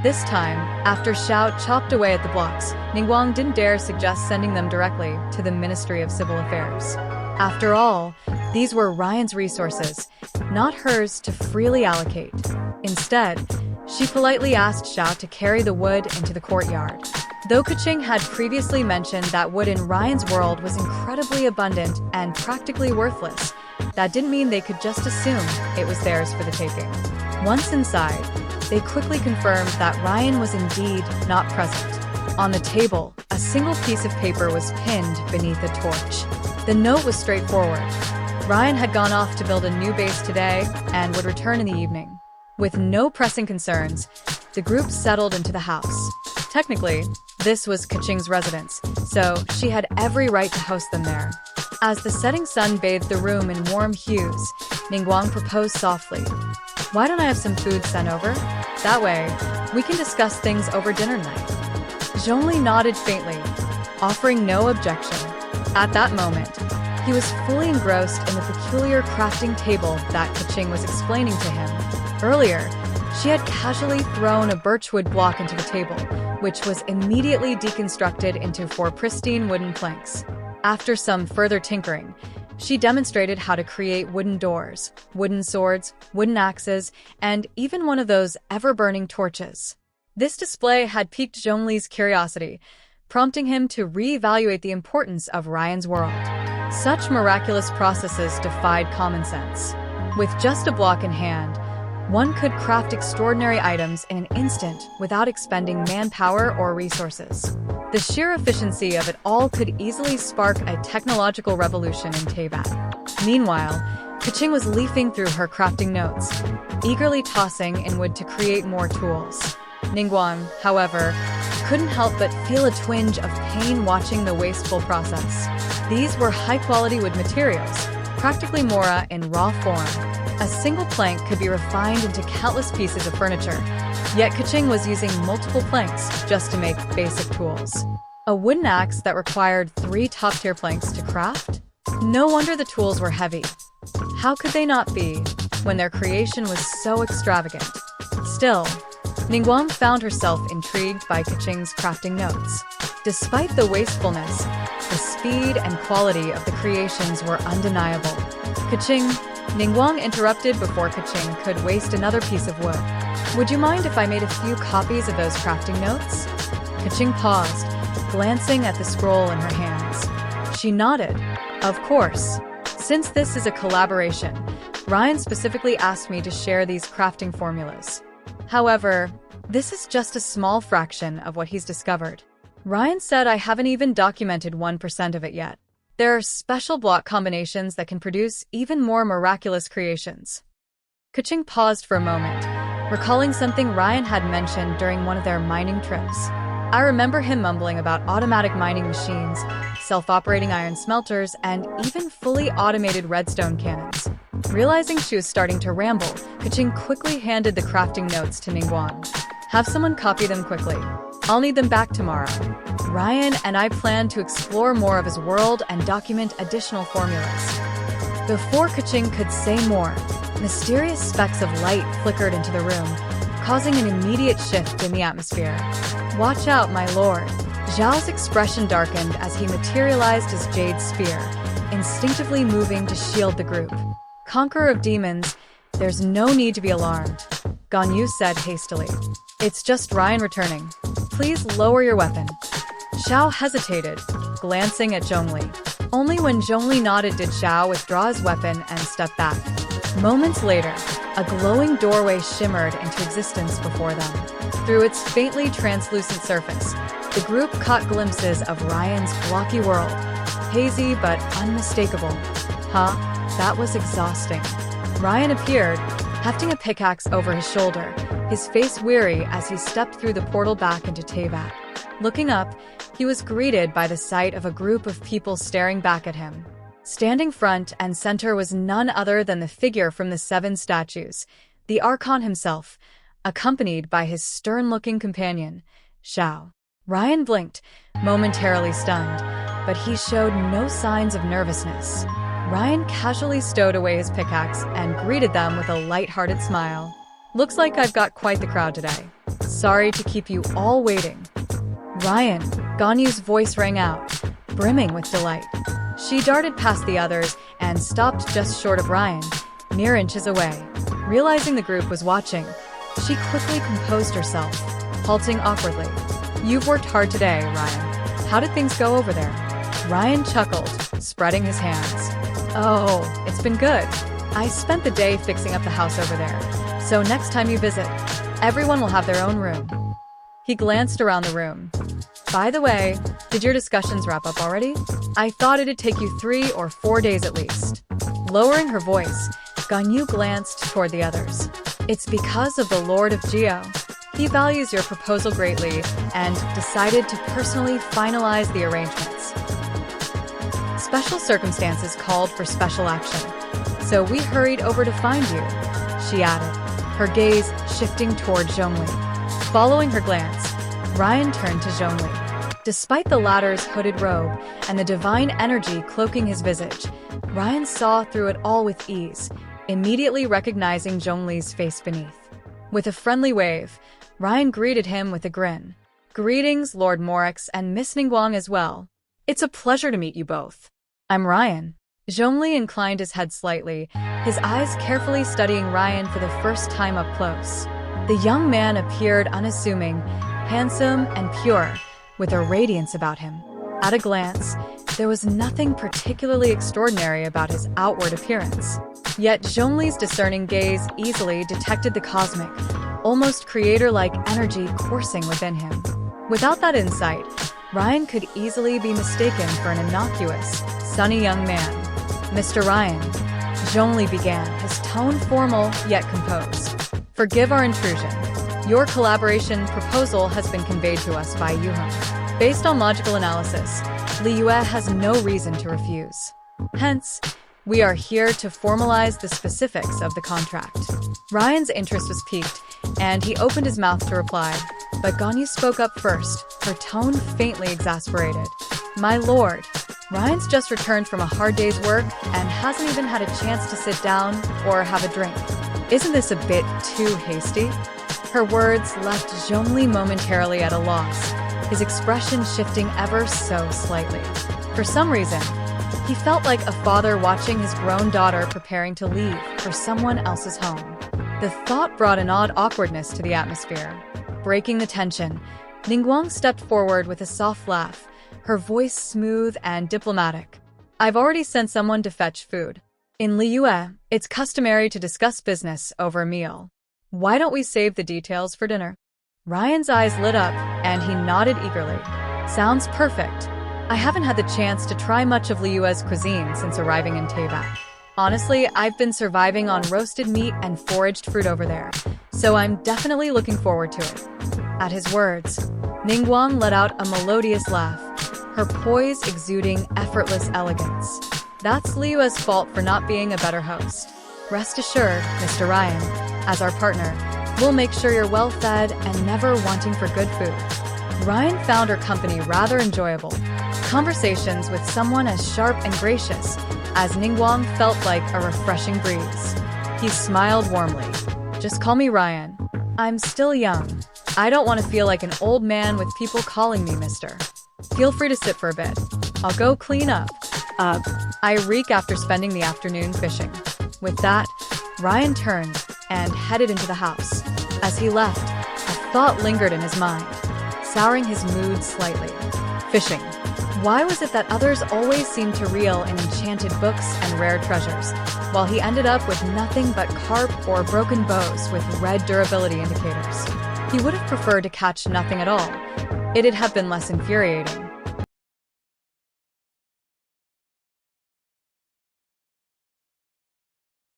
This time, after Xiao chopped away at the blocks, Ningguang didn't dare suggest sending them directly to the Ministry of Civil Affairs. After all, these were Ryen's resources, not hers to freely allocate. Instead, she politely asked Xiao to carry the wood into the courtyard. Though Keqing had previously mentioned that wood in Ryen's world was incredibly abundant and practically worthless, that didn't mean they could just assume it was theirs for the taking. Once inside, they quickly confirmed that Ryen was indeed not present. On the table, a single piece of paper was pinned beneath a torch. The note was straightforward. Ryen had gone off to build a new base today and would return in the evening. With no pressing concerns, the group settled into the house. Technically, this was Keqing's residence, so she had every right to host them there. As the setting sun bathed the room in warm hues, Ningguang proposed softly, "Why don't I have some food sent over? That way, we can discuss things over dinner night." Zhongli nodded faintly, offering no objection. At that moment, he was fully engrossed in the peculiar crafting table that Keqing was explaining to him. Earlier, she had casually thrown a birchwood block into the table, which was immediately deconstructed into 4 pristine wooden planks. After some further tinkering, she demonstrated how to create wooden doors, wooden swords, wooden axes, and even one of those ever-burning torches. This display had piqued Zhongli's curiosity, prompting him to reevaluate the importance of Ryen's world. Such miraculous processes defied common sense. With just a block in hand, one could craft extraordinary items in an instant without expending manpower or resources. The sheer efficiency of it all could easily spark a technological revolution in Teyvat. Meanwhile, Keqing was leafing through her crafting notes, eagerly tossing in wood to create more tools. Ningguang, however, couldn't help but feel a twinge of pain watching the wasteful process. These were high-quality wood materials, practically Mora in raw form. A single plank could be refined into countless pieces of furniture, yet Keqing was using multiple planks just to make basic tools. A wooden axe that required 3 top-tier planks to craft? No wonder the tools were heavy. How could they not be, when their creation was so extravagant? Still, Ningguang found herself intrigued by Keqing's crafting notes. Despite the wastefulness, the speed and quality of the creations were undeniable. Ningguang interrupted before Keqing could waste another piece of wood. "Would you mind if I made a few copies of those crafting notes?" Keqing paused, glancing at the scroll in her hands. She nodded. "Of course. Since this is a collaboration, Ryen specifically asked me to share these crafting formulas. However, this is just a small fraction of what he's discovered. Ryen said I haven't even documented 1% of it yet. There are special block combinations that can produce even more miraculous creations." Keqing paused for a moment, recalling something Ryen had mentioned during one of their mining trips. "I remember him mumbling about automatic mining machines, self-operating iron smelters, and even fully automated redstone cannons." Realizing she was starting to ramble, Keqing quickly handed the crafting notes to Ningguang. "Have someone copy them quickly. I'll need them back tomorrow. Ryen and I plan to explore more of his world and document additional formulas." Before Keqing could say more, mysterious specks of light flickered into the room, causing an immediate shift in the atmosphere. "Watch out, my lord." Zhao's expression darkened as he materialized his jade spear, instinctively moving to shield the group. "Conqueror of demons, there's no need to be alarmed," Ganyu said hastily. "It's just Ryen returning. Please lower your weapon." Xiao hesitated, glancing at Zhongli. Only when Zhongli nodded did Xiao withdraw his weapon and step back. Moments later, a glowing doorway shimmered into existence before them. Through its faintly translucent surface, the group caught glimpses of Ryen's blocky world, hazy but unmistakable. That was exhausting. Ryen appeared, hefting a pickaxe over his shoulder, his face weary as he stepped through the portal back into Teyvat. Looking up, he was greeted by the sight of a group of people staring back at him. Standing front and center was none other than the figure from the 7 statues, the Archon himself, accompanied by his stern-looking companion, Xiao. Ryen blinked, momentarily stunned, but he showed no signs of nervousness. Ryen casually stowed away his pickaxe and greeted them with a light-hearted smile. "Looks like I've got quite the crowd today. Sorry to keep you all waiting. Ryen, Ganyu's voice rang out, brimming with delight. She darted past the others and stopped just short of Ryen, mere inches away. Realizing the group was watching, she quickly composed herself, halting awkwardly. You've worked hard today, Ryen. How did things go over there? Ryen chuckled, spreading his hands. Oh, it's been good. I spent the day fixing up the house over there, so next time you visit, everyone will have their own room. He glanced around the room. By the way, did your discussions wrap up already? I thought it'd take you 3 or 4 days at least. Lowering her voice, Ganyu glanced toward the others. It's because of the Lord of Geo. He values your proposal greatly and decided to personally finalize the arrangements. Special circumstances called for special action, so we hurried over to find you, she added, her gaze shifting toward Zhongli. Following her glance, Ryen turned to Zhongli. Despite the latter's hooded robe and the divine energy cloaking his visage, Ryen saw through it all with ease, immediately recognizing Zhongli's face beneath. With a friendly wave, Ryen greeted him with a grin. Greetings, Lord Morax and Miss Ningguang as well. It's a pleasure to meet you both. I'm Ryen. Zhongli inclined his head slightly, his eyes carefully studying Ryen for the first time up close. The young man appeared unassuming, handsome and pure, with a radiance about him. At a glance, there was nothing particularly extraordinary about his outward appearance. Yet Zhongli's discerning gaze easily detected the cosmic, almost creator-like energy coursing within him. Without that insight, Ryen could easily be mistaken for an innocuous, sunny young man. Mr. Ryen, Zhongli began, his tone formal yet composed. Forgive our intrusion. Your collaboration proposal has been conveyed to us by Yuheng. Based on logical analysis, Liyue has no reason to refuse. Hence, we are here to formalize the specifics of the contract. Ryen's interest was piqued, and he opened his mouth to reply, but Ganyu spoke up first, her tone faintly exasperated. My lord, Ryen's just returned from a hard day's work and hasn't even had a chance to sit down or have a drink. Isn't this a bit too hasty? Her words left Zhongli momentarily at a loss, his expression shifting ever so slightly. For some reason, he felt like a father watching his grown daughter preparing to leave for someone else's home. The thought brought an odd awkwardness to the atmosphere. Breaking the tension, Ningguang stepped forward with a soft laugh, her voice smooth and diplomatic. I've already sent someone to fetch food. In Liyue, it's customary to discuss business over a meal. Why don't we save the details for dinner? Ryen's eyes lit up, and he nodded eagerly. Sounds perfect. I haven't had the chance to try much of Liyue's cuisine since arriving in Teyvat. Honestly, I've been surviving on roasted meat and foraged fruit over there, so I'm definitely looking forward to it. At his words, Ningguang let out a melodious laugh, her poise exuding effortless elegance. That's Liyue's fault for not being a better host. Rest assured, Mr. Ryen, as our partner, we'll make sure you're well-fed and never wanting for good food. Ryen found her company rather enjoyable. Conversations with someone as sharp and gracious as Ningguang felt like a refreshing breeze. He smiled warmly. Just call me Ryen. I'm still young. I don't want to feel like an old man with people calling me mister. Feel free to sit for a bit. I'll go clean up. I reek after spending the afternoon fishing. With that, Ryen turned and headed into the house. As he left, a thought lingered in his mind, souring his mood slightly. Fishing. Why was it that others always seemed to reel in enchanted books and rare treasures, while he ended up with nothing but carp or broken bows with red durability indicators? He would have preferred to catch nothing at all. It'd have been less infuriating.